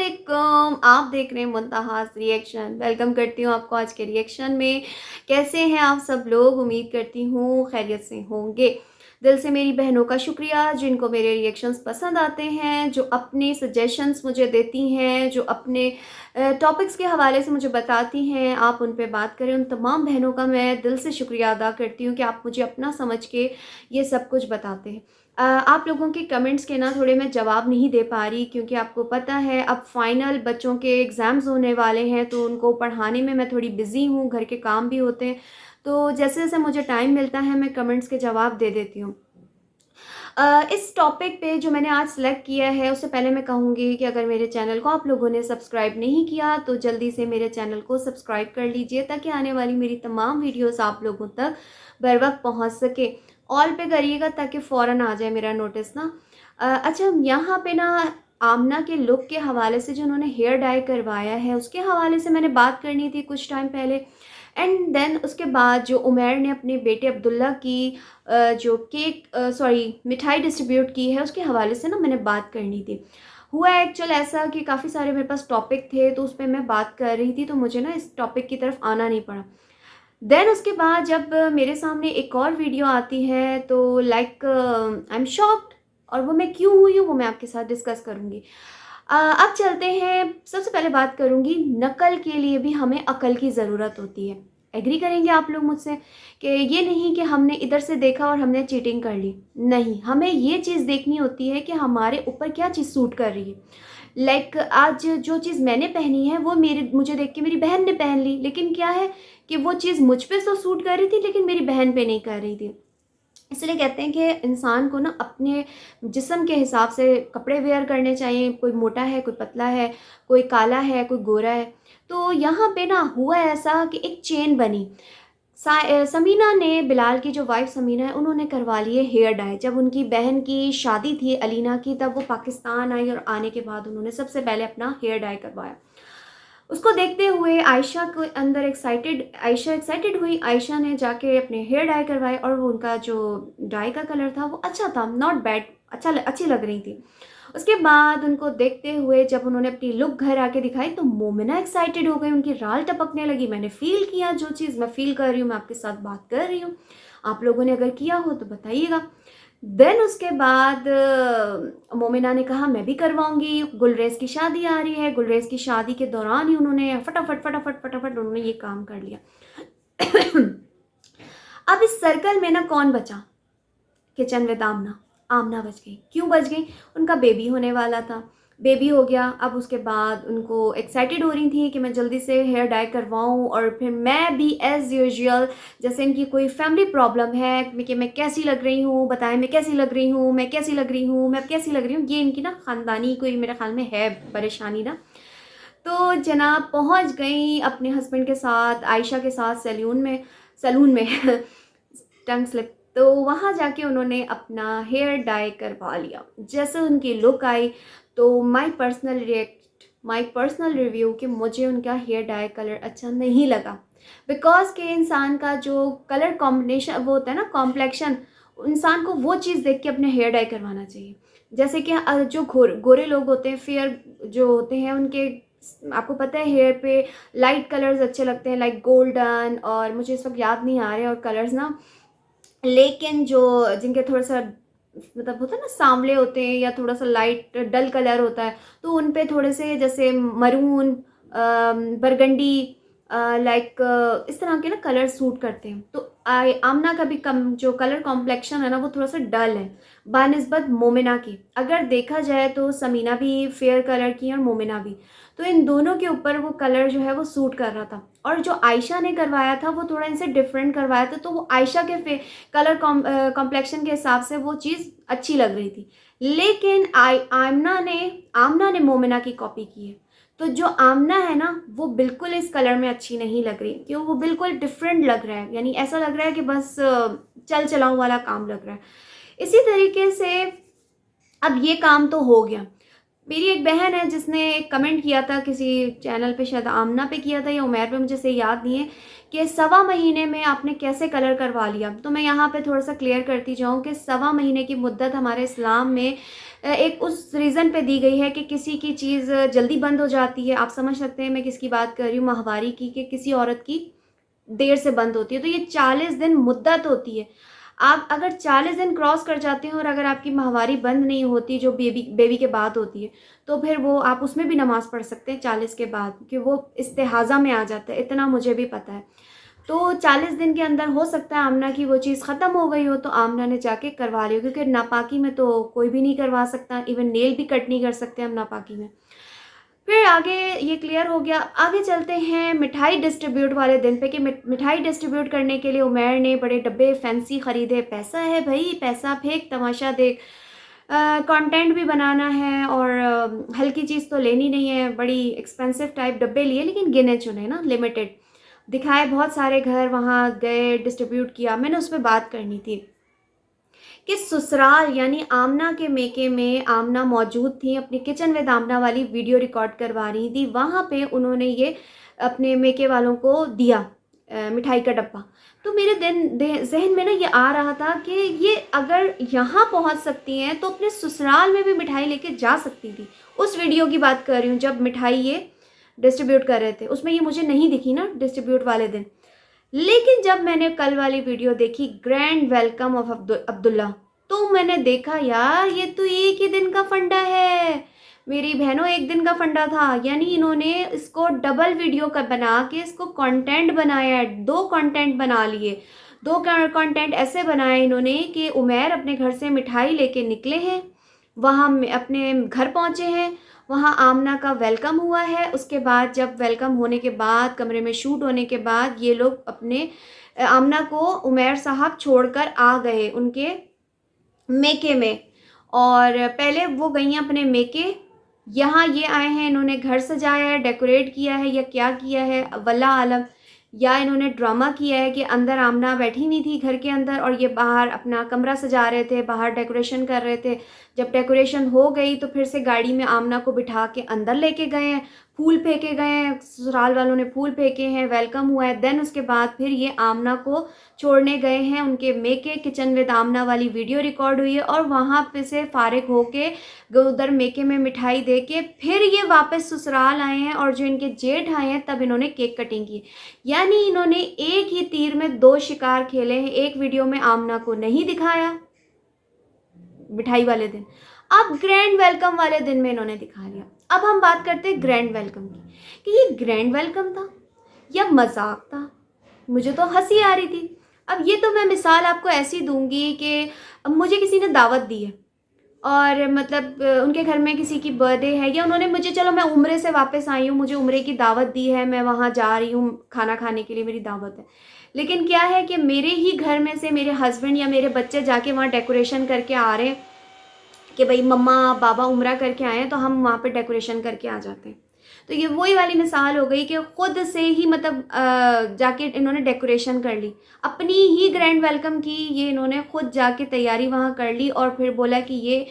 अस्सलामुअलैकुम। आप देख रहे हैं मुंतहास रिएक्शन। वेलकम करती हूँ आपको आज के रिएक्शन में। कैसे हैं आप सब लोग? उम्मीद करती हूँ खैरियत से होंगे। दिल से मेरी बहनों का शुक्रिया जिनको मेरे रिएक्शंस पसंद आते हैं, जो अपने सजेशंस मुझे देती हैं, जो अपने टॉपिक्स के हवाले से मुझे बताती हैं। आप उन पे बात करें, उन तमाम बहनों का मैं दिल से शुक्रिया अदा करती हूँ कि आप मुझे अपना समझ के ये सब कुछ बताते हैं। आप लोगों के कमेंट्स के ना थोड़े मैं जवाब नहीं दे पा रही, क्योंकि आपको पता है अब फाइनल बच्चों के एग्ज़ाम्स होने वाले हैं, तो उनको पढ़ाने में मैं थोड़ी बिज़ी हूँ, घर के काम भी होते हैं। तो जैसे-जैसे मुझे टाइम मिलता है मैं कमेंट्स के जवाब दे देती हूँ। इस टॉपिक पे जो मैंने आज सिलेक्ट किया है, उससे पहले मैं कहूँगी कि अगर मेरे चैनल को आप लोगों ने सब्सक्राइब नहीं किया तो जल्दी से मेरे चैनल को सब्सक्राइब कर लीजिए, ताकि आने वाली मेरी तमाम वीडियोज़ आप लोगों तक बर वक़्त पहुँच सके। ऑल पे करिएगा ताकि फ़ौरन आ जाए मेरा नोटिस ना। अच्छा, यहाँ पे ना आमना के लुक के हवाले से जो उन्होंने हेयर डाई करवाया है, उसके हवाले से मैंने बात करनी थी कुछ टाइम पहले। एंड देन उसके बाद जो उमैर ने अपने बेटे अब्दुल्ला की जो मिठाई डिस्ट्रीब्यूट की है, उसके हवाले से ना मैंने बात करनी थी। हुआ एक्चुअल ऐसा कि काफ़ी सारे मेरे पास टॉपिक थे, तो उस पे मैं बात कर रही थी, तो मुझे ना इस टॉपिक की तरफ आना नहीं पड़ा। देन उसके बाद जब मेरे सामने एक और वीडियो आती है, तो लाइक आई एम शॉक्ड। और वो मैं क्यों हुई हूँ वो मैं आपके साथ डिस्कस करूँगी। अब चलते हैं, सबसे पहले बात करूँगी, नकल के लिए भी हमें अकल की ज़रूरत होती है। एग्री करेंगे आप लोग मुझसे कि ये नहीं कि हमने इधर से देखा और हमने चीटिंग कर ली। नहीं, हमें ये चीज़ देखनी होती है कि हमारे ऊपर क्या चीज़ सूट कर रही है। लाइक आज जो चीज़ मैंने पहनी है वो मुझे देख के मेरी बहन ने पहन ली, लेकिन क्या है कि वो चीज़ मुझ पे तो सूट कर रही थी लेकिन मेरी बहन पे नहीं कर रही थी। इसलिए कहते हैं कि इंसान को ना अपने जिस्म के हिसाब से कपड़े वेयर करने चाहिए। कोई मोटा है, कोई पतला है, कोई काला है, कोई गोरा है। तो यहाँ पे ना हुआ ऐसा कि एक चेन बनी। समीना ने, बिलाल की जो वाइफ़ समीना है, उन्होंने करवा लिए हेयर डाई। जब उनकी बहन की शादी थी अलीना की, तब वो पाकिस्तान आई और आने के बाद उन्होंने सबसे पहले अपना हेयर डाई करवाया। उसको देखते हुए आयशा एक्साइटेड हुई। आयशा ने जाके अपने हेयर डाई करवाए और वो उनका जो डाई का कलर था वो अच्छा था, नॉट बैड, अच्छी लग रही थी। उसके बाद उनको देखते हुए जब उन्होंने अपनी लुक घर आके दिखाई, तो मोमिना एक्साइटेड हो गई, उनकी राल टपकने लगी। मैंने फ़ील किया, जो चीज़ मैं फ़ील कर रही हूँ मैं आपके साथ बात कर रही हूँ। आप लोगों ने अगर किया हो तो बताइएगा। देन उसके बाद मोमिना ने कहा मैं भी करवाऊँगी, गुलरेज़ की शादी आ रही है। गुलरेज़ की शादी के दौरान ही उन्होंने फटाफट उन्होंने ये काम कर लिया। अब इस सर्कल में ना कौन बचा? किचन विद आमना। आमना बच गई। क्यों बच गई? उनका बेबी होने वाला था। बेबी हो गया। अब उसके बाद उनको एक्साइटेड हो रही थी कि मैं जल्दी से हेयर डाई करवाऊँ, और फिर मैं भी एज़ यूजुअल, जैसे इनकी कोई फैमिली प्रॉब्लम है कि मैं कैसी लग रही हूँ, बताएँ मैं कैसी लग रही हूँ, मैं कैसी लग रही हूँ, मैं कैसी लग रही हूँ, ये इनकी ना ख़ानदानी कोई मेरे ख़्याल में है परेशानी ना। तो जनाब पहुँच गई अपने हस्बैंड के साथ, आयशा के साथ सैलून में टंग स्लिप। तो वहाँ जाके उन्होंने अपना हेयर डाई करवा लिया। जैसे उनकी लुक आई, तो माय पर्सनल रिव्यू कि मुझे उनका हेयर डाई कलर अच्छा नहीं लगा। बिकॉज़ कि इंसान का जो कलर कॉम्बिनेशन वो होता है ना, कॉम्प्लेक्शन, इंसान को वो चीज़ देख के अपने हेयर डाई करवाना चाहिए। जैसे कि जो गोरे लोग होते हैं, फेयर जो होते हैं, उनके आपको पता है हेयर पे लाइट कलर्स अच्छे लगते हैं, लाइक गोल्डन, और मुझे इस वक़्त याद नहीं आ रहे और कलर्स ना। लेकिन जो जिनके थोड़ा-सा मतलब होता है ना, सांवले होते हैं या थोड़ा-सा लाइट डल कलर होता है, तो उन पे थोड़े से जैसे मरून, बरगंडी, लाइक इस तरह के ना कलर सूट करते हैं। तो आमना का भी जो कलर कॉम्प्लेक्शन है ना, वो थोड़ा-सा डल है बानिस्बत मोमिना की। अगर देखा जाए तो समीना भी फेयर कलर की है और मोमिना भी। तो इन दोनों के ऊपर वो कलर जो है वो सूट कर रहा था। और जो आयशा ने करवाया था वो थोड़ा इनसे डिफरेंट करवाया था, तो वो आयशा के कलर कॉम्प्लेक्शन के हिसाब से वो चीज़ अच्छी लग रही थी। लेकिन आमना ने मोमिना की कॉपी की है। तो जो आमना है ना, वो बिल्कुल इस कलर में अच्छी नहीं लग रही, क्यों? वो बिल्कुल डिफरेंट लग रहा है, यानी ऐसा लग रहा है कि बस चल चलाऊँ वाला काम लग रहा है। इसी तरीके से अब ये काम तो हो गया। मेरी एक बहन है जिसने एक कमेंट किया था किसी चैनल पे, शायद आमना पे किया था या उमैर पे, मुझे सही याद नहीं है, कि 1.25 महीने में आपने कैसे कलर करवा लिया। तो मैं यहाँ पे थोड़ा सा क्लियर करती जाऊँ कि 1.25 महीने की मुद्दत हमारे इस्लाम में एक उस रीज़न पे दी गई है कि किसी की चीज़ जल्दी बंद हो जाती है। आप समझ सकते हैं मैं किसकी बात कर रही हूँ, माहवारी की, कि किसी औरत की देर से बंद होती है। तो ये 40 दिन मुद्दत होती है। आप अगर 40 दिन क्रॉस कर जाते हैं और अगर आपकी माहवारी बंद नहीं होती, जो बेबी के बाद होती है, तो फिर वो आप उसमें भी नमाज़ पढ़ सकते हैं 40 के बाद, कि वो इस्तिहाज़ा में आ जाता है, इतना मुझे भी पता है। तो 40 दिन के अंदर हो सकता है आमना की वो चीज़ ख़त्म हो गई हो, तो आमना ने जाके करवा ली हो, क्योंकि नापाकी में तो कोई भी नहीं करवा सकता, इवन नेल भी कट नहीं कर सकते हम नापाकी में। फिर आगे ये क्लियर हो गया। आगे चलते हैं मिठाई डिस्ट्रीब्यूट वाले दिन पे, कि मिठाई डिस्ट्रीब्यूट करने के लिए उमैर ने बड़े डब्बे फैंसी ख़रीदे। पैसा है भाई, पैसा फेंक तमाशा देख। कंटेंट भी बनाना है और हल्की चीज़ तो लेनी नहीं है, बड़ी एक्सपेंसिव टाइप डब्बे लिए, लेकिन गिने चुने ना, लिमिटेड दिखाए। बहुत सारे घर वहाँ गए, डिस्ट्रीब्यूट किया। मैंने उस पर बात करनी थी कि ससुराल यानी आमना के मेके में आमना मौजूद थी, अपनी किचन विद आमना वाली वीडियो रिकॉर्ड करवा रही थी। वहाँ पे उन्होंने ये अपने मेके वालों को दिया मिठाई का डब्बा। तो मेरे जहन में ना ये आ रहा था कि ये अगर यहाँ पहुँच सकती हैं तो अपने ससुराल में भी मिठाई लेके जा सकती थी। उस वीडियो की बात कर रही हूँ जब मिठाई ये डिस्ट्रीब्यूट कर रहे थे, उसमें ये मुझे नहीं दिखी ना डिस्ट्रीब्यूट वाले दिन। लेकिन जब मैंने कल वाली वीडियो देखी, ग्रैंड वेलकम ऑफ अब्दुल्ला, तो मैंने देखा यार ये तो एक ही दिन का फंडा है मेरी बहनों, एक दिन का फंडा था। यानी इन्होंने इसको डबल वीडियो का बना के इसको कंटेंट बनाया है, 2 कंटेंट बना लिए। 2 कंटेंट ऐसे बनाए इन्होंने कि उमैर अपने घर से मिठाई लेके निकले हैं, वहाँ अपने घर पहुँचे हैं, वहाँ आमना का वेलकम हुआ है। उसके बाद जब वेलकम होने के बाद, कमरे में शूट होने के बाद, ये लोग अपने आमना को उमैर साहब छोड़कर आ गए उनके मेके में। और पहले वो गई हैं अपने मेके, यहाँ ये आए हैं, इन्होंने घर सजाया है, डेकोरेट किया है या क्या किया है वल्लाह आलम, या इन्होंने ड्रामा किया है कि अंदर आमना बैठी हुई थी घर के अंदर और ये बाहर अपना कमरा सजा रहे थे, बाहर डेकोरेशन कर रहे थे। जब डेकोरेशन हो गई तो फिर से गाड़ी में आमना को बिठा के अंदर लेके गए हैं, फूल फेंके गए हैं, ससुराल वालों ने फूल फेंके हैं, वेलकम हुआ है। देन उसके बाद फिर ये आमना को छोड़ने गए हैं उनके मेके, किचन विद आमना वाली वीडियो रिकॉर्ड हुई है, और वहाँ पे से फारिग होके उधर मेके में मिठाई दे के फिर ये वापस ससुराल आए हैं। और जो इनके जेठ आए हैं तब इन्होंने केक कटिंग की। यानी इन्होंने एक ही तीर में 2 शिकार खेले हैं। एक वीडियो में आमना को नहीं दिखाया मिठाई वाले दिन, अब ग्रैंड वेलकम वाले दिन में इन्होंने दिखा लिया। अब हम बात करते हैं ग्रैंड वेलकम की, कि ये ग्रैंड वेलकम था या मजाक था। मुझे तो हंसी आ रही थी। अब ये तो मैं मिसाल आपको ऐसी दूंगी कि अब मुझे किसी ने दावत दी है और मतलब उनके घर में किसी की बर्थडे है, या उन्होंने मुझे, चलो मैं उम्रे से वापस आई हूँ, मुझे उम्रे की दावत दी है, मैं वहाँ जा रही हूँ खाना खाने के लिए, मेरी दावत है। लेकिन क्या है कि मेरे ही घर में से मेरे हस्बैंड या मेरे बच्चे जाके वहाँ डेकोरेशन करके आ रहे हैं कि भाई मम्मा बाबा उम्रा करके आए हैं, तो हम वहाँ पे डेकोरेशन करके आ जाते हैं। तो ये वही वाली मिसाल हो गई कि ख़ुद से ही मतलब जाके इन्होंने डेकोरेशन कर ली, अपनी ही ग्रैंड वेलकम की, ये इन्होंने ख़ुद जाके तैयारी वहाँ कर ली और फिर बोला कि ये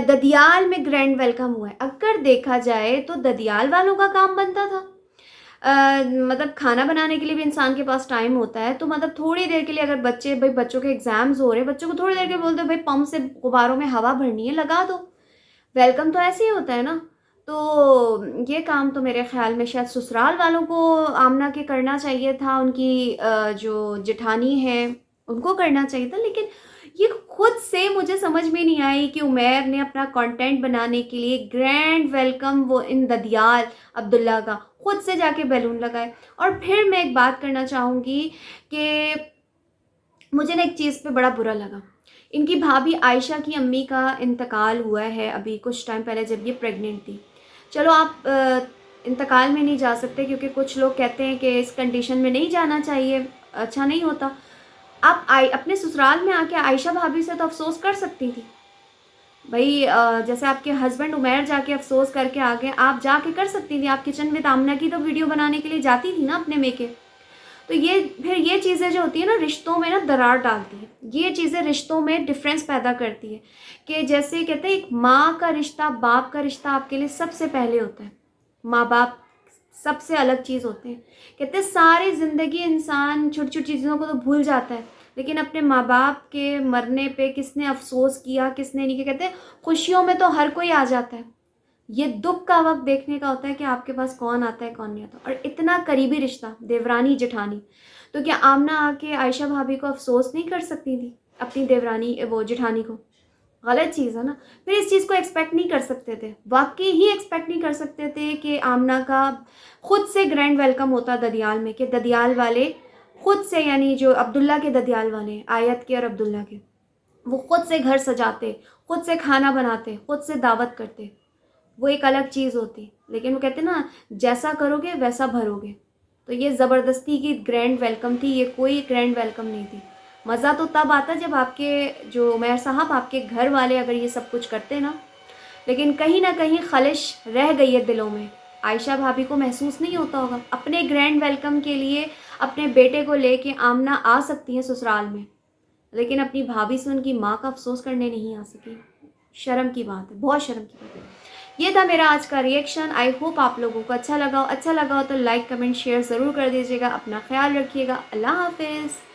ददियाल में ग्रैंड वेलकम हुआ है। अगर देखा जाए तो ददियाल वालों का काम बनता था। मतलब खाना बनाने के लिए भी इंसान के पास टाइम होता है, तो मतलब थोड़ी देर के लिए अगर बच्चों के एग्ज़ाम्स हो रहे हैं, बच्चों को थोड़ी देर के बोल दो भाई पंप से गुब्बारों में हवा भरनी है, लगा दो। वेलकम तो ऐसे ही होता है ना। तो ये काम तो मेरे ख़्याल में शायद ससुराल वालों को आमना के करना चाहिए था, उनकी जो जेठानी है उनको करना चाहिए था। लेकिन ये खुद से मुझे समझ में नहीं आई कि उमैर ने अपना कंटेंट बनाने के लिए ग्रैंड वेलकम वो इन ददियाल अब्दुल्ला का खुद से जाके बैलून लगाए। और फिर मैं एक बात करना चाहूँगी कि मुझे ना एक चीज़ पे बड़ा बुरा लगा। इनकी भाभी आयशा की अम्मी का इंतकाल हुआ है अभी कुछ टाइम पहले, जब ये प्रेग्नेंट थी। चलो आप इंतकाल में नहीं जा सकते क्योंकि कुछ लोग कहते हैं कि इस कंडीशन में नहीं जाना चाहिए, अच्छा नहीं होता। आप अपने ससुराल में आके आयशा भाभी से तो अफसोस कर सकती थी भाई। जैसे आपके हस्बैंड उमैर जाके अफसोस करके आ गए, आप जाके कर सकती थी। आप किचन विद आमना की तो वीडियो बनाने के लिए जाती थी ना अपने मेके। तो ये चीज़ें जो होती है ना रिश्तों में ना दरार डालती है, ये चीज़ें रिश्तों में डिफरेंस पैदा करती है। कि जैसे कहते हैं एक माँ का रिश्ता बाप का रिश्ता आपके लिए सबसे पहले होता है, माँ बाप सबसे अलग चीज़ होते हैं। कहते हैं सारी ज़िंदगी इंसान छोटी-छोटी चीज़ों को तो भूल जाता है, लेकिन अपने माँ-बाप के मरने पे किसने अफ़सोस किया, किसने नहीं किया। कहते हैं खुशियों में तो हर कोई आ जाता है, ये दुःख का वक़्त देखने का होता है कि आपके पास कौन आता है, कौन नहीं आता। और इतना करीबी रिश्ता देवरानी-जेठानी, तो क्या आमना आके आयशा भाभी को अफ़सोस नहीं कर सकती थी, अपनी देवरानी वो जेठानी को? गलत चीज़ है ना। फिर इस चीज़ को एक्सपेक्ट नहीं कर सकते थे, वाक़ई ही एक्सपेक्ट नहीं कर सकते थे कि आमना का खुद से ग्रैंड वेलकम होता ददियाल में, कि ददियाल वाले खुद से, यानी जो अब्दुल्ला के ददियाल वाले, आयत के और अब्दुल्ला के, वो खुद से घर सजाते, खुद से खाना बनाते, खुद से दावत करते। वो एक अलग चीज़ होती। लेकिन वो कहते हैं ना, जैसा करोगे वैसा भरोगे। तो ये ज़बरदस्ती की ग्रैंड वेलकम थी, ये कोई ग्रैंड वेलकम नहीं थी। मज़ा तो तब आता जब आपके जो उमैर साहब, आपके घर वाले अगर ये सब कुछ करते ना। लेकिन कहीं न कहीं खलिश रह गई है दिलों में। आयशा भाभी को महसूस नहीं होता होगा। अपने ग्रैंड वेलकम के लिए अपने बेटे को लेके आमना आ सकती हैं ससुराल में, लेकिन अपनी भाभी से उनकी माँ का अफ़सोस करने नहीं आ सकी। शर्म की बात है, बहुत शर्म की बात है। ये था मेरा आज का रिएक्शन। आई होप आप लोगों को अच्छा लगा हो। अच्छा लगा हो तो लाइक, कमेंट, शेयर ज़रूर कर दीजिएगा। अपना ख़्याल रखिएगा। अल्लाह हाफ़िज़।